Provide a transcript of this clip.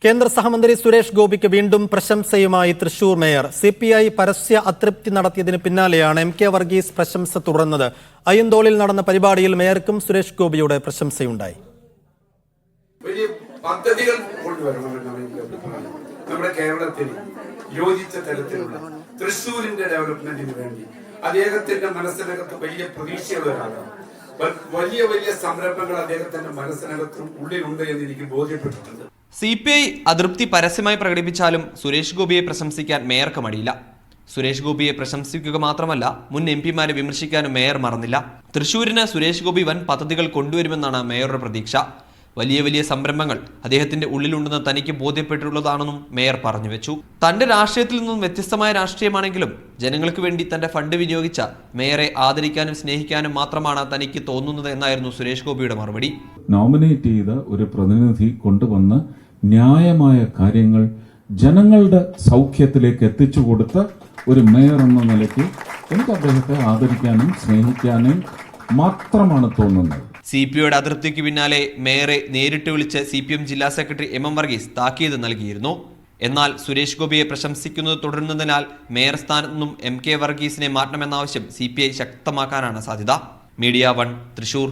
കേന്ദ്ര സഹമന്ത്രി സുരേഷ് ഗോപിക്ക് വീണ്ടും പ്രശംസയുമായി തൃശൂർ മേയർ. സിപിഐ പരസ്യ അതൃപ്തി നടത്തിയതിന് പിന്നാലെയാണ് എം കെ വർഗീസ് പ്രശംസ തുടർന്നത്. അയ്യന്തോളിൽ നടന്ന പരിപാടിയിൽ മേയർക്കും സുരേഷ് ഗോപിയുടെ പ്രശംസയുണ്ടായി. വലിയ പദ്ധതികൾ നമ്മുടെ കേരളത്തിൽ യോജിച്ച തരത്തിലുള്ള തൃശ്ശൂരിന്റെ ഡെവലപ്മെന്റിന് വേണ്ടി അദ്ദേഹത്തിന്റെ മനസ്സിനകത്ത് വലിയ പ്രതീക്ഷകളാണ്. വലിയ വലിയ സംരംഭങ്ങൾ അദ്ദേഹത്തിന്റെ മനസ്സിനകത്തും ഉള്ളിലുണ്ട് എന്ന് എനിക്ക് ബോധ്യപ്പെട്ടിട്ടുണ്ട്. സിപിഐ അതൃപ്തി പരസ്യമായി പ്രകടിപ്പിച്ചാലും സുരേഷ് ഗോപിയെ പ്രശംസിക്കാൻ മേയർക്ക് മടിയില്ല. സുരേഷ് ഗോപിയെ പ്രശംസിക്കുക മാത്രമല്ല, മുൻ എംപിമാരെ വിമർശിക്കാനും മേയർ മറന്നില്ല. തൃശൂരിന് സുരേഷ് ഗോപി വൻ പദ്ധതികൾ കൊണ്ടുവരുമെന്നാണ് മേയറുടെ പ്രതീക്ഷ. വലിയ വലിയ സംരംഭങ്ങൾ അദ്ദേഹത്തിന്റെ ഉള്ളിലുണ്ടെന്ന് തനിക്ക് ബോധ്യപ്പെട്ടിട്ടുള്ളതാണെന്നും മേയർ പറഞ്ഞു വെച്ചു. തന്റെ രാഷ്ട്രീയത്തിൽ നിന്നും വ്യത്യസ്തമായ രാഷ്ട്രീയമാണെങ്കിലും ജനങ്ങൾക്ക് വേണ്ടി തന്റെ ഫണ്ട് വിനിയോഗിച്ച മേയറെ ആദരിക്കാനും സ്നേഹിക്കാനും മാത്രമാണ് തനിക്ക് തോന്നുന്നത് എന്നായിരുന്നു സുരേഷ് ഗോപിയുടെ മറുപടി. നോമിനേറ്റ് ചെയ്ത ഒരു പ്രതിനിധി കൊണ്ടുവന്ന് ന്യായമായ കാര്യങ്ങൾ ജനങ്ങളുടെ സൗഖ്യത്തിലേക്ക് എത്തിച്ചു കൊടുത്ത ഒരു മേയർ എന്ന നിലയ്ക്ക് എനിക്ക് അദ്ദേഹത്തെ ആദരിക്കാനും സ്നേഹിക്കാനും മാത്രമാണ് തോന്നുന്നത്. സിപിഐയുടെ അതൃപ്തിക്ക് പിന്നാലെ മേയറെ നേരിട്ട് വിളിച്ച് CPM ജില്ലാ സെക്രട്ടറി MM വർഗീസ് താക്കീത് നൽകിയിരുന്നു. എന്നാൽ സുരേഷ് ഗോപിയെ പ്രശംസിക്കുന്നത് തുടരുന്നതിനാൽ മേയർ സ്ഥാനത്ത് നിന്നും MK വർഗീസിനെ മാറ്റണമെന്ന ആവശ്യം CPI ശക്തമാക്കാനാണ് സാധ്യത. മീഡിയ 1 തൃശൂർ.